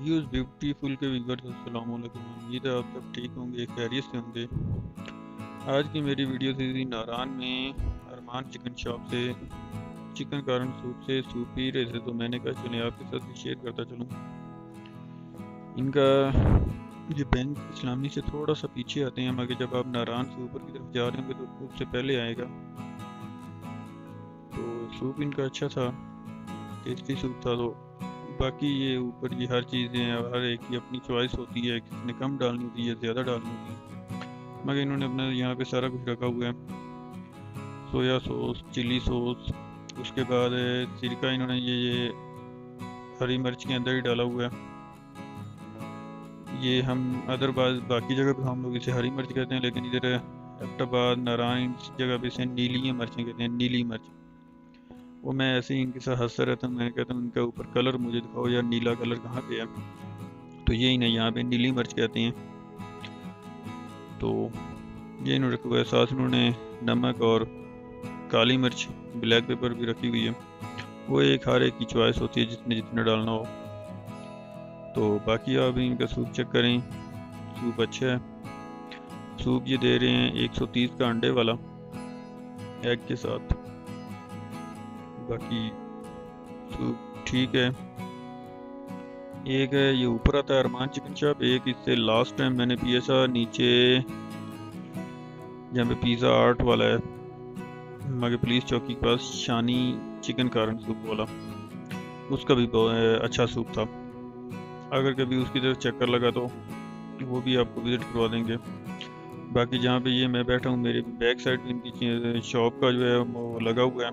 Views beautiful के viewers अस्सलाम वालेकुम। उम्मीद है आप सब ठीक होंगे, खैरियत से होंगे। आज की मेरी वीडियो थी नारान में अरमान चिकन शॉप से चिकन कारण सूप से सूप पी रहे थे, तो मैंने कहा चलें आपके साथ भी शेयर करता चलूँ। इनका ये बैंक इस्लामी से थोड़ा सा पीछे आते हैं हम, आगे जब आप नारान से ऊपर की तरफ जा रहे होंगे तो उससे पहले आएगा। तो सूप इनका अच्छा था, टेस्टी सूप था। तो बाकी ये ऊपर ये हर चीज़ें हर एक की अपनी चॉइस होती है, किसने कम डालनी होती है ज़्यादा डालनी होती है, मगर इन्होंने अपना यहाँ पे सारा कुछ रखा हुआ है। सोया सॉस, चिली सॉस, उसके बाद सिरका इन्होंने ये हरी मिर्च के अंदर ही डाला हुआ है। ये हम बाकी जगह पे हम लोग इसे हरी मिर्च कहते हैं, लेकिन इधर एबटाबाद नारायण इस जगह पे इसे नीली मिर्चें कहते हैं, नीली मिर्च। वो मैं ऐसे ही इनके साथ हंसता रहता हूँ, मैं कहता हूँ इनका ऊपर कलर मुझे दिखाओ यार, नीला कलर कहाँ पे है। तो ये इन्हें यहाँ पे नीली मिर्च कहते हैं। तो ये इन्होंने रखा हुआ है, साथ इन्होंने नमक और काली मिर्च ब्लैक पेपर भी रखी हुई है। वो एक हर एक की चॉइस होती है जिसने जितना डालना हो। तो बाकी आप इनका सूप चेक करें, सूप अच्छा है। सूप ये दे रहे हैं 130 का अंडे वाला एग के साथ। बाकी सूप ठीक है। एक है ये ऊपर आता है अरमान चिकन शॉप, एक इससे लास्ट टाइम मैंने पिया था नीचे जहाँ पे पिज़्ज़ा आर्ट वाला है, मगर पुलिस चौकी के पास, शानी चिकन कारण सूप वाला, उसका भी बहुत अच्छा सूप था। अगर कभी उसकी तरफ चक्कर लगा तो वो भी आपको विज़िट करवा देंगे। बाकी जहाँ पे ये मैं बैठा हूँ मेरे बैक साइड पे इनकी शॉप का जो है वो लगा हुआ है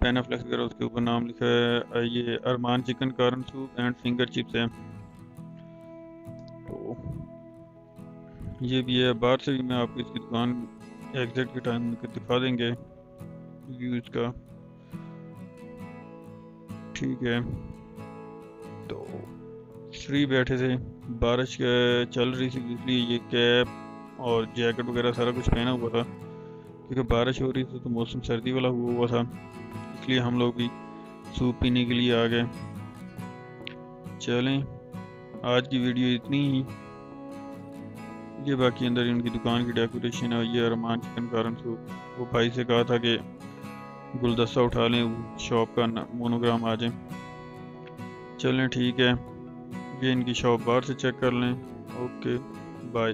पैनाफ्लेक्स वगैरह, उसके ऊपर नाम लिखा है ये अरमान चिकन कारण सूप एंड फिंगर चिप्स है। तो ये भी है, बाहर से भी मैं आपको इसकी दुकान एग्जैक्ट के टाइम में दिखा देंगे व्यू इसका, ठीक है। तो फ्री बैठे थे, बारिश चल रही थी, इसलिए ये कैप और जैकेट वगैरह सारा कुछ पहना हुआ था, क्योंकि बारिश हो रही थी तो मौसम सर्दी वाला हुआ था, इसलिए हम लोग भी सूप पीने के लिए आ गए। चलें, आज की वीडियो इतनी ही। ये बाकी अंदर उनकी दुकान की डेकोरेशन है, ये अरमान चिकन कारण सूप। वो भाई से कहा था कि गुलदस्ता उठा लें, शॉप का मोनोग्राम आ जाए। चलें ठीक है, ये इनकी शॉप बाहर से चेक कर लें। Okay bye.